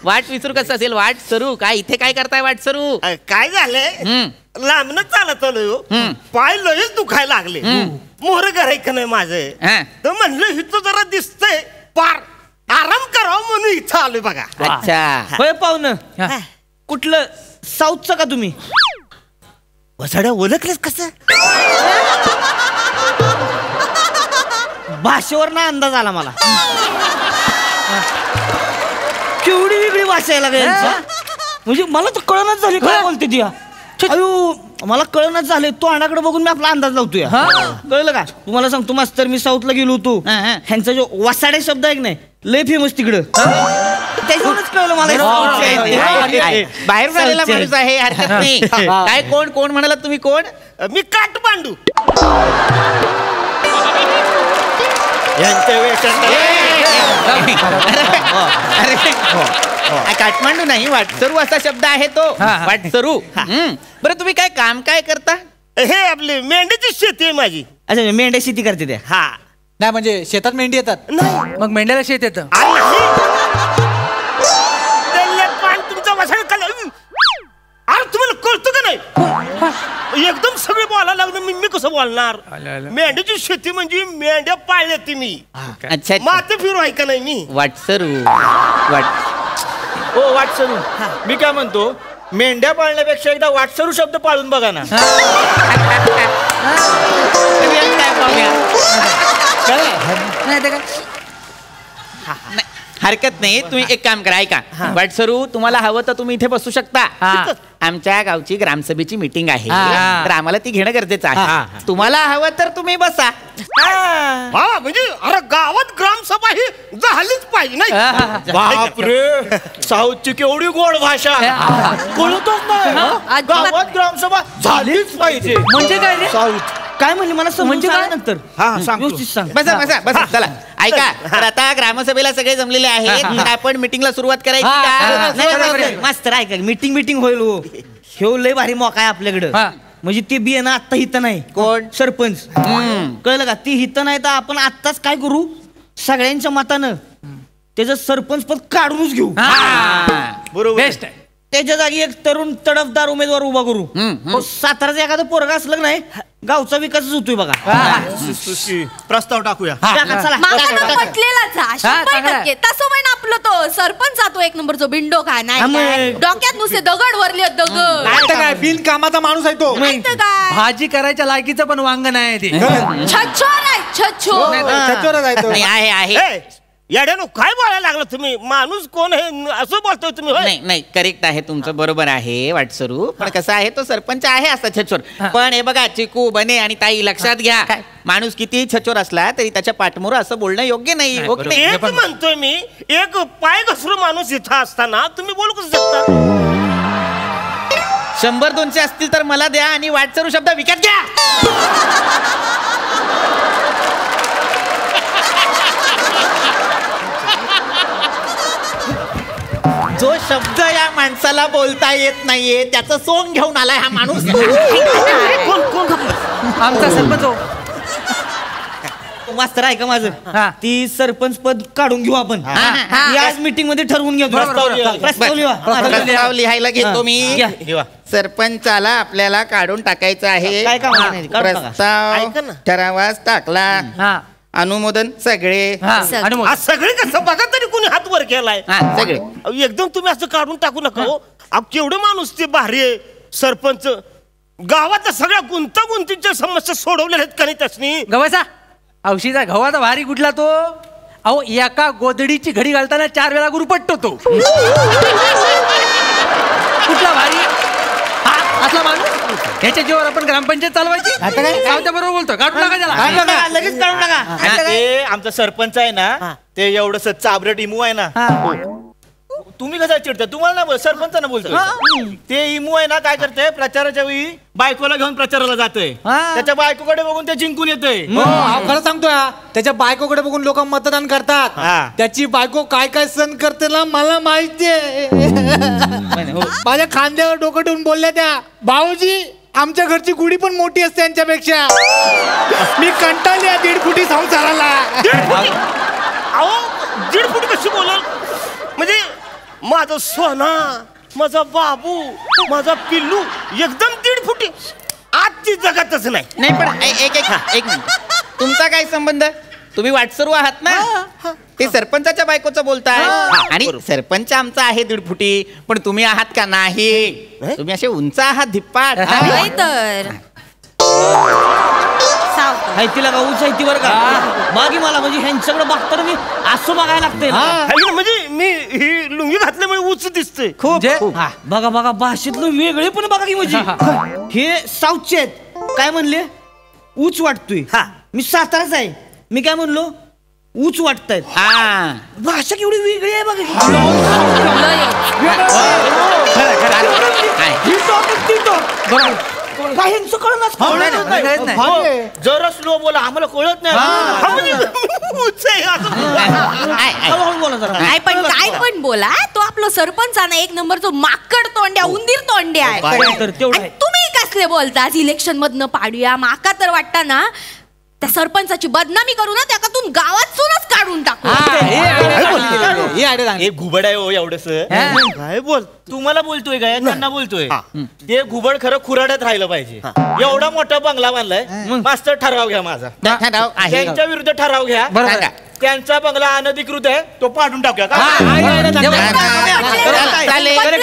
वाट विसरू कसं असेल? वाट सरू. काय इथे काय करताय वाट सरू?
काय झालंय, लांबनच चालत आलोय, पाय लयच दुखायला लागले. मोहर करायचं नाही माझं, तर म्हणलं इथं जरा दिसतंय पार आराम करावं म्हणून इथं आलोय बघा.
अच्छा होय पाहुणं. कुठलं साऊथचं का तुम्ही?
वसाड्या ओळखलेस कसं?
भाषेवर ना अंदाज आला मला. केवढी वेगळी भाषा आहे लागेल. म्हणजे मला तर कळणच झाली काय बोलते ती. अयो मला कळणच झाले. तो अनाकडे बघून मी आपला अंदाज लावतोय. कळलं का? तुम्हाला सांगतो मास्तर, मी साऊथला गेलो होतो. ह्यांचा जो वसाडे शब्द आहे की नाही, लय फेमस तिकडं. त्याच्यावरच कळलं मला.
बाहेर झालेला माणूस आहे, हरकत नाही. काय कोण कोण म्हणाला तुम्ही? कोण?
मी काठमांडू.
काठमांडू नाही, वाटसरू असा शब्द आहे तो. वाटसरू. बरं तुम्ही काय काम काय करता?
हे आपली मेंढीची शेती आहे माझी.
अच्छा मेंढ्या शेती करते त्या.
हा
नाही म्हणजे शेतात मेंढी येतात, मग मेंढ्याला शेत येतं.
तुमचा वसाड कल अरे तुम्हाला कळतं का नाही? एकदम सगळे बोलायला लागलं. मी कसं बोलणार? मेंढीची शेती म्हणजे मेंढ्या पाळल्या ती मी.
अच्छा
माते फिरू आहे का नाही मी?
वाटसरू.
हो वाटसरू. मी काय म्हणतो, मेंढ्या पाळण्यापेक्षा एकदा वाटसरू शब्द पाळून बघा ना.
हरकत नाही, तुम्ही एक काम करा, ऐका वाटसरू, तुम्हाला हवं तर तुम्ही इथे बसू शकता. आमच्या गावची ग्रामसभेची मीटिंग आहे, तर आम्हाला ती घेणं गरजेचं आहे. तुम्हाला हवं तर तुम्ही बसा.
म्हणजे अरे गावात ग्रामसभा ही झालीच पाहिजे नाही.
बापरे, साऊथची केवढी गोड भाषा, कळतच नाही. गावात ग्रामसभा झालीच पाहिजे
म्हणजे काय रे?
साऊथ काय म्हणले मला
म्हणजे काय?
नंतर
व्यवस्थित सांग.
बसा बसा बसा. चला ऐका, तर आता ग्रामसभेला सगळे जमलेले आहेत, तर आपण मीटिंगला सुरुवात करायची का?
मास्तर ऐका, मीटिंग होईल हो. ह्यो लय भारी मौका आहे आपल्याकडं. म्हणजे ते बी आहे ना आत्ता हित नाही.
कोण?
सरपंच. कळलं का? ती हित नाही तर आपण आत्ताच काय करू, सगळ्यांच्या मतानं त्याचं सरपंच पद काढूनच घेऊ.
बरोबर बेस्ट आहे.
त्याच्या जागी एक तरुण तडफदार उमेदवार उभा करू. साताराचं एखादं पोरगा असलं नाही, गावचा विकासच होतोय बघा.
प्रस्ताव टाकूया.
आपलं तो सरपंच जातो एक नंबर, जो बिंडो काय नाही डोक्यात नुसते दगड वरले दगड.
काय बिन कामाचा माणूस आहे तो. भाजी करायच्या लायकीचं पण वांग नाही ते.
छछोर आहे, छछोर.
आहे आहे.
येड्यानो काय बोलायला लागलं तुम्ही? माणूस कोण आहे असं बोलतोय तुम्ही?
नाही नाही, करेक्ट आहे तुमचं, बरोबर आहे वाटसरू. पण कसं आहे, तो सरपंच आहे असा छचोर. पण हे बघा चिकू, बने आणि ताई, लक्षात घ्या, माणूस किती छचोर असला तरी त्याच्या पाठमोर असं बोलणं योग्य नाही.
एक म्हणतोय मी, एक पाय घसरू माणूस इथं असताना तुम्ही बोलू कसं शकता?
100-200 असतील तर मला द्या आणि वाटसरू शब्द विकत घ्या. जो शब्द या माणसाला बोलता येत नाहीये त्याचं सोंग घेऊन आलाय हा माणूस.
आमचा सरपंच हो.
मास्तर आहे का माझं, ती सरपंच पद काढून घेऊ आपण. याच मीटिंग मध्ये ठरवून घेऊ.
प्रस्ताव लिहायला घेतो मी. सरपंचाला आपल्याला काढून टाकायचं आहे. प्रस्ताव ठरावास टाकला. अनुमोदन सगळे.
सगळे कसं बघा तरी कोणी हात वर केलाय
सगळे.
एकदम तुम्ही असं काढून टाकू नका हो. केवढे माणूस ते भारी आहे सरपंच. गावाच्या सगळ्या गुंतागुंतीच्या समस्या सोडवलेल्या आहेत का नाही त्यासनी?
गव्हाचा औषधा गव्हाचा भारी कुठला तो? अहो एका गोदडीची घडी घालताना 4 वेळा गुरुपटतो तो. कुठला भारी असला माणूस? ह्याच्या जीवावर आपण ग्रामपंचायत चालवायची? गावच्या बरोबर बोलतो, काढून टाका त्याला.
लगेच काढून टाका. ते आमचा सरपंच आहे ना, ते एवढस चाबरट इमू आहे ना. तुम्ही कसा चिडता? तुम्हाला ना सरपंचांना बोलतो. ते इमू आहे ना, काय करते प्रचाराच्या वेळी बायकोला घेऊन प्रचाराला जातोय. त्याच्या बायकोकडे बघून ते जिंकून येतोय.
खरं सांगतोय, त्याच्या बायकोकडे बघून लोक मतदान करतात. त्याची बायको काय काय सण करते ना मला माहितीये. माझ्या खांद्यावर डोकं ठेवून बोलल्या त्या, भाऊजी आमच्या घरची गुढी पण मोठी असते यांच्यापेक्षा. मी कंटाळली 1.5 फुटी संसाराला.
1.5 फुटी कशी बोलल? म्हणजे माझा सोना, माझा बाबू, माझा पिल्लू एकदम 1.5 फुटी आजची जगातच नाही.
नाही पण एक मिनिट, तुमचा काय संबंध? तुम्ही वाटसरू आहात ना, ते सरपंचाच्या बायकोचं बोलताय. आणि सरपंच आमचा आहे 1.5 फुटी, पण तुम्ही आहात का? नाही, तुम्ही असे उंच आहात, धिप्पाट.
तर
तिला का उंचायती बरं का बागी मला, म्हणजे ह्यांच्याकडे बघताना मी असं बघायला लागतंय.
म्हणजे मी ही लुंगी घातल्यामुळे उंच दिसते
खूप. बघा बघा भाषेतलं वेगळे पण बघा की, म्हणजे हे साऊथचे आहेत. काय म्हणले? उच वाटतोय. मी साताराच आहे, मी काय म्हणलो? उच वाटतायत. भाषा केवढी वेगळी आहे बघा. जरा स्लो बोला, आम्हाला कळत नाही.
पण काय पण बोला, तो आपला सरपंच आहे ना, एक नंबर जो माकड तोंड्या, उंदीर तोंड्या आहे. तुम्ही कसले बोलता? इलेक्शन मधनं पाडूया माका तर वाटता ना, त्या सरपंचाची बदनामी करू ना, त्यातून गावातूनच काढून टाकू.
हे घुबड आहे हो एवढस.
काय बोल?
तुम्हाला बोलतोय काय? त्यांना बोलतोय. ते घुबड खरं खुराड्यात राहिलं पाहिजे. एवढा मोठा बंगला बांधलाय. मास्तर ठराव घ्या माझा, त्यांच्या विरुद्ध ठराव घ्या. त्यांचा बंगला अनधिकृत आहे, तो पाडून टाकूया का?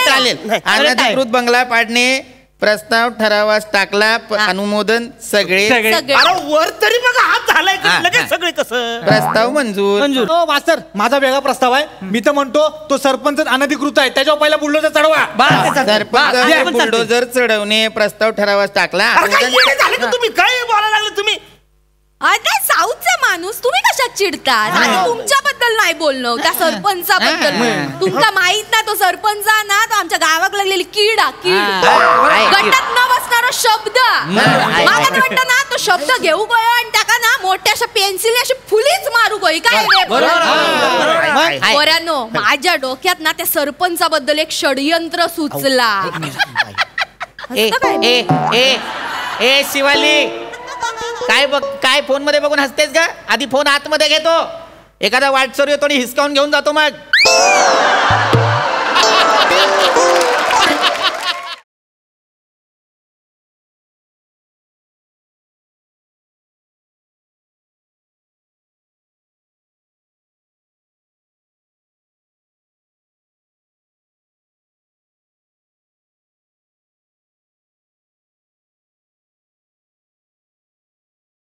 चालेल. अनधिकृत बंगला पाडणे प्रस्ताव ठरावास टाकला अनुमोदन सगळे
अरे वर तरी बघा हात झालाय लगेच सगळे कसं
प्रस्ताव मंजूर.
हो मास्तर, माझा वेगळा प्रस्ताव आहे. मी तर म्हणतो तो सरपंच अनधिकृत आहे, त्याच्यावर पहिला बुलडोजर चढवा.
सरपंच बुलडोजर चढवणे प्रस्ताव ठरावास टाकला.
तुम्ही काय बोलायला लागले तुम्ही?
अरे साऊथचा माणूस तुम्ही कशात चिडतात? तुमच्याबद्दल नाही बोलणं, त्या सरपंचाबद्दल. तुमका माहित ना तो सरपंच ना तो आमच्या गावाक लागलेली कीड गटात न बसणारा शब्द. मला तर वाटतं ना तो शब्द घेऊ गयो आणि त्याका ना मोठ्या अशा पेन्सिल अशी फुलीच मारू गई काय. बऱ्यानो माझ्या डोक्यात ना त्या सरपंचाबद्दल एक षडयंत्र सुचला.
ए शिवाली, काय फोन मध्ये बघून हसतेस का? आधी फोन आतमध्ये घेतो. एखादा वाटसर येतो आणि हिसकावून घेऊन जातो मग.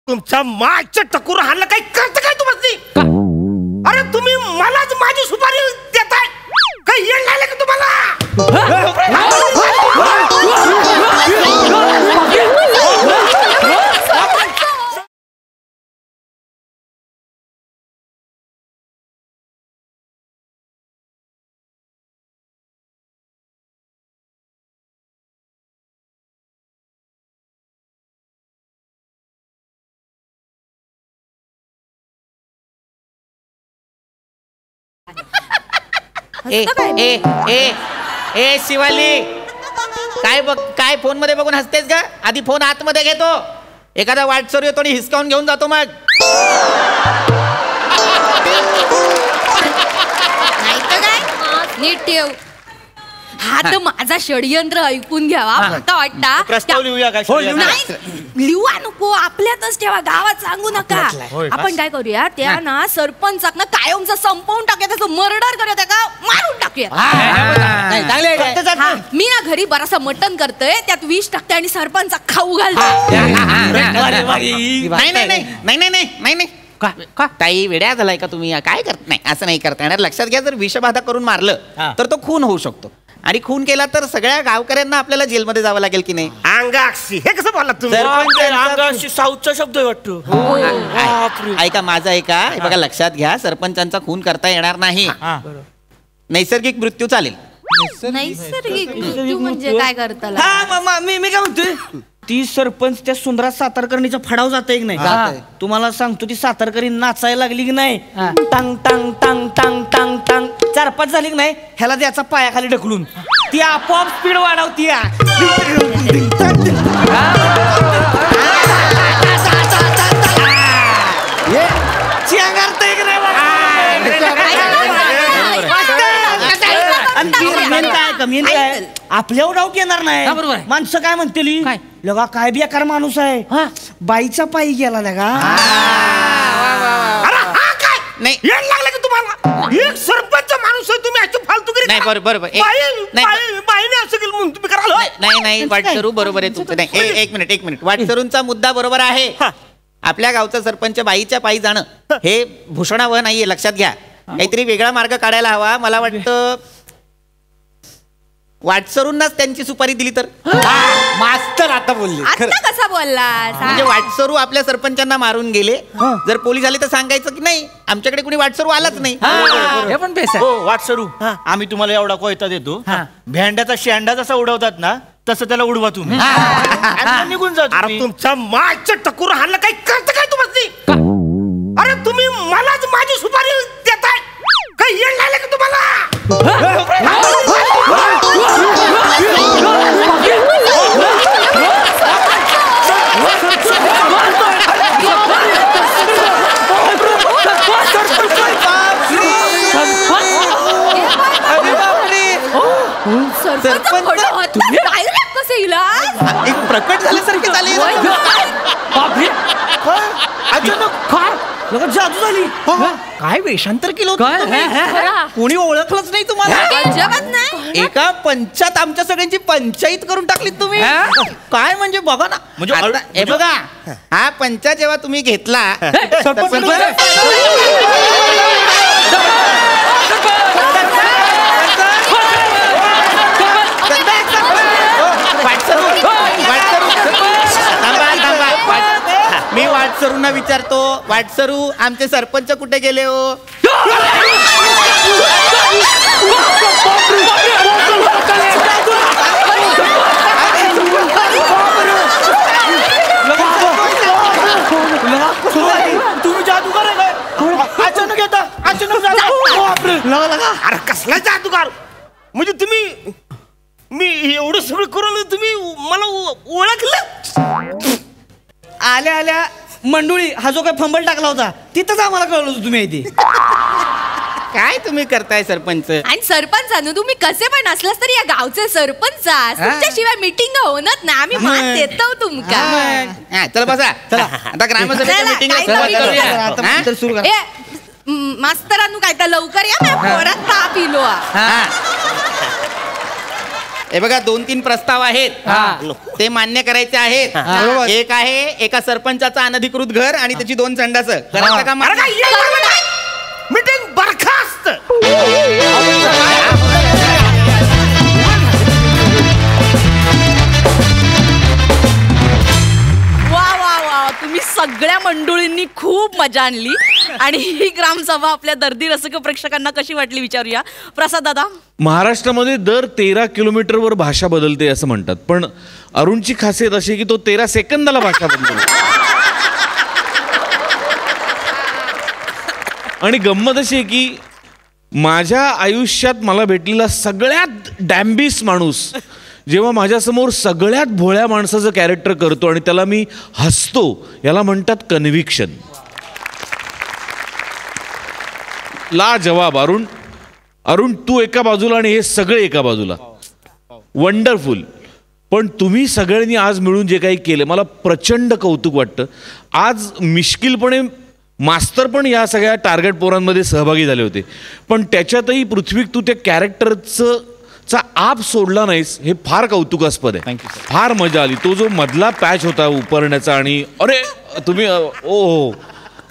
तुमच्या मागच्या टकूर हाणलं काही करत काय तुम्हाला? अरे तुम्ही मलाच माझी सुपारी देताय काही येण लागलं का तुम्हाला?
ए शिवाली, काय फोन मध्ये बघून हसतेस का? आधी फोन आतमध्ये घेतो. एखादा वाटसर येतो आणि हिसकावून घेऊन जातो मग.
नाही तर काय, नीट ठेव. हा तर माझा षडयंत्र ऐकून घ्यावा. आता वाटता
प्रस्ताव लिहूया का?
लिहूया नको, आपल्यातच ठेवा, गावात सांगू नका. आपण काय करूया, त्या ना सरपंचाक ना कायमचा संपवून टाकूया, त्याचं मर्डर करूया, त्याला मारून टाकूया. मी ना घरी बरासा मटण करतोय, त्यात विष टाकते आणि सरपंचा खाऊ घालतो.
नाही ताई, वेड्या झालाय का तुम्ही? काय करत? नाही, असं नाही करता येणार. लक्षात घ्या, जर विषबाधा करून मारलं तर तो खून होऊ शकतो, आणि खून केला तर सगळ्या गावकऱ्यांना आपल्याला जेलमध्ये जावं लागेल की नाही?
अंगाक्षी हे कसं बोलला तुम्ही?
अंगाक्षी साऊथचा शब्द वाटतो.
ऐका माझं, ऐका. हे बघा, लक्षात घ्या, सरपंचांचा खून करता येणार नाही. नैसर्गिक मृत्यू चालेल.
नैसर्गिक मृत्यू म्हणजे काय करता?
मी काय म्हणतोय, ती सरपंच त्या सुंदरा सातारकर्णीचा फडाव जाते की नाही? तुम्हाला सांगतो, ती सातारकरी नाचायला लागली की नाही, टांग टांग टांग टांग टांग टांग 4-5 झाली की नाही, ह्याला द्यायचा पायाखाली ढकलून ती आपोआप स्पीड वाढवती. आपल्यावर डाऊट येणार नाही. माणसं काय म्हणतील, लगा काय बेकार माणूस आहे, बाईचा पायी गेला लगा.
नाही
येण लागलं की तुम्हाला? एक सरपंच माणूस आहे तुम्ही, अशी फालतूगिरी.
नाही, बरोबर.
बाईने असं केलं म्हणून तुम्ही कराल?
नाही वाटसरू बरोबर आहे तुमचं. नाही, एक मिनिट. वाटसरूंचा मुद्दा बरोबर आहे. आपल्या गावचा सरपंच बाईच्या पायी जाणं हे भूषणावह नाहीये, लक्षात घ्या. काहीतरी वेगळा मार्ग काढायला हवा. मला वाटतं वाटसरूंनाच त्यांची सुपारी दिली तर.
मास्तर आता बोलले.
आता कसा बोलला?
म्हणजे वाटसरू आपल्या सरपंचांना मारून गेले, जर पोलीस आले तर सांगायचं की नाही आमच्याकडे कुणी वाटसरू आलाच नाही.
हे पण बेस आहे. वाटसरू, आम्ही तुम्हाला एवढा कोयता देतो, भेंड्याचा शेंडा जसा उडवतात ना तसं त्याला उडवा तुम्ही, निघून जा.
अरे तुमच्या मागच्या टकूर हाणलं काही करत काय तुम्हाला? अरे तुम्ही मलाच माझी सुपारी देताय काही येण लागलं का तुम्हाला?
एक प्रकट झाल्यासारखे झाले.
जादू झाली. काय वेषांतर केलं, कोणी ओळखलंच नाही तुम्हाला?
एका पंचात आमच्या सगळ्यांची पंचायत करून टाकली तुम्ही. काय म्हणजे बघा ना, म्हणजे हे बघा, हा पंचा जेव्हा तुम्ही घेतला मी वाटसरूंना विचारतो, वाटसरू आमचे सरपंच कुठे गेले हो?
तुम्ही जादूगार आहे काय? अचानक येता, अचानक जाता.
अरे कसला जादूगार? म्हणजे तुम्ही, मी एवढं सगळं करून तुम्ही मला ओळखलं?
आल्या आल्या मंडुळी हा जो काय फंबल टाकला होता तिथंच आम्हाला कळलं होतं तुम्ही इथे.
काय तुम्ही करताय सरपंच?
आणि सरपंचानं तुम्ही कसे पण असलास तरी या गावचे सरपंच तुमच्याशिवाय मीटिंग होणार ना. आम्ही मान देतो तुमका.
चला बसा, चला आता ग्रामसभेच्या मीटिंगला सुरू करा.
मास्तरांनो काय तर लवकर या, परत ताप इलो.
हे बघा 2-3 प्रस्ताव आहेत, ते मान्य करायचे आहेत. एक आहे एका सरपंचाचं अनधिकृत घर आणि त्याची 2 संडास. करायचं का?
मीटिंग बरखास्त.
वा वा वा, तुम्ही सगळ्या मंडळींनी खूप मजा आणली. आणि ही ग्रामसभा आपल्या दर्दी रसिक प्रेक्षकांना कशी वाटली विचारूया. प्रसाद दादा,
महाराष्ट्रामध्ये दर 13 किलोमीटरवर भाषा बदलते असं म्हणतात, पण अरुणची खासियत अशी की तो 13 सेकंदाला भाषा बदलतो. आणि गंमत अशी आहे की माझ्या आयुष्यात मला भेटलेला सगळ्यात डॅम्बिस माणूस जेव्हा माझ्यासमोर सगळ्यात भोळ्या माणसाचं कॅरेक्टर करतो आणि त्याला मी हसतो, याला म्हणतात कन्व्हिक्शन. लाजवाब अरुण. अरुण तू एका बाजूला आणि हे सगळे एका बाजूला. वंडरफुल. पण तुम्ही सगळ्यांनी आज मिळून जे काही केलं मला प्रचंड कौतुक वाटतं. आज मिश्किलपणे मास्तर पण या सगळ्या टार्गेट पोरांमध्ये सहभागी झाले होते, पण त्याच्यातही पृथ्वी तू त्या कॅरेक्टरचा आप सोडला नाहीस, हे फार कौतुकास्पद आहे. फार मजा आली. तो जो मधला पॅच होता उपरण्याचा आणि अरे तुम्ही ओ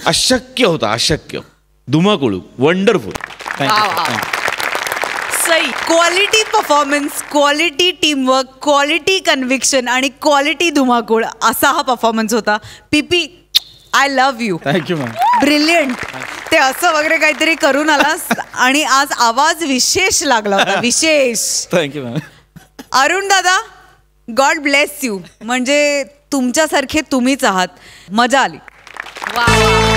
अशक्य होता, अशक्य. धुमाकूळ. Wonderful.
Sai. Quality performance, quality teamwork, quality conviction आणि क्वालिटी धुमाकूळ असा हा परफॉर्मन्स होता. पीपी, I love you.
Thank you ma'am.
Brilliant. ते असं वगैरे काहीतरी करून आलास आणि आज आवाज विशेष लागला होता, विशेष.
Thank you ma'am.
अरुण दादा, गॉड ब्लेस यू. म्हणजे तुमच्यासारखे तुम्हीच आहात. मजा आली.
वा वा.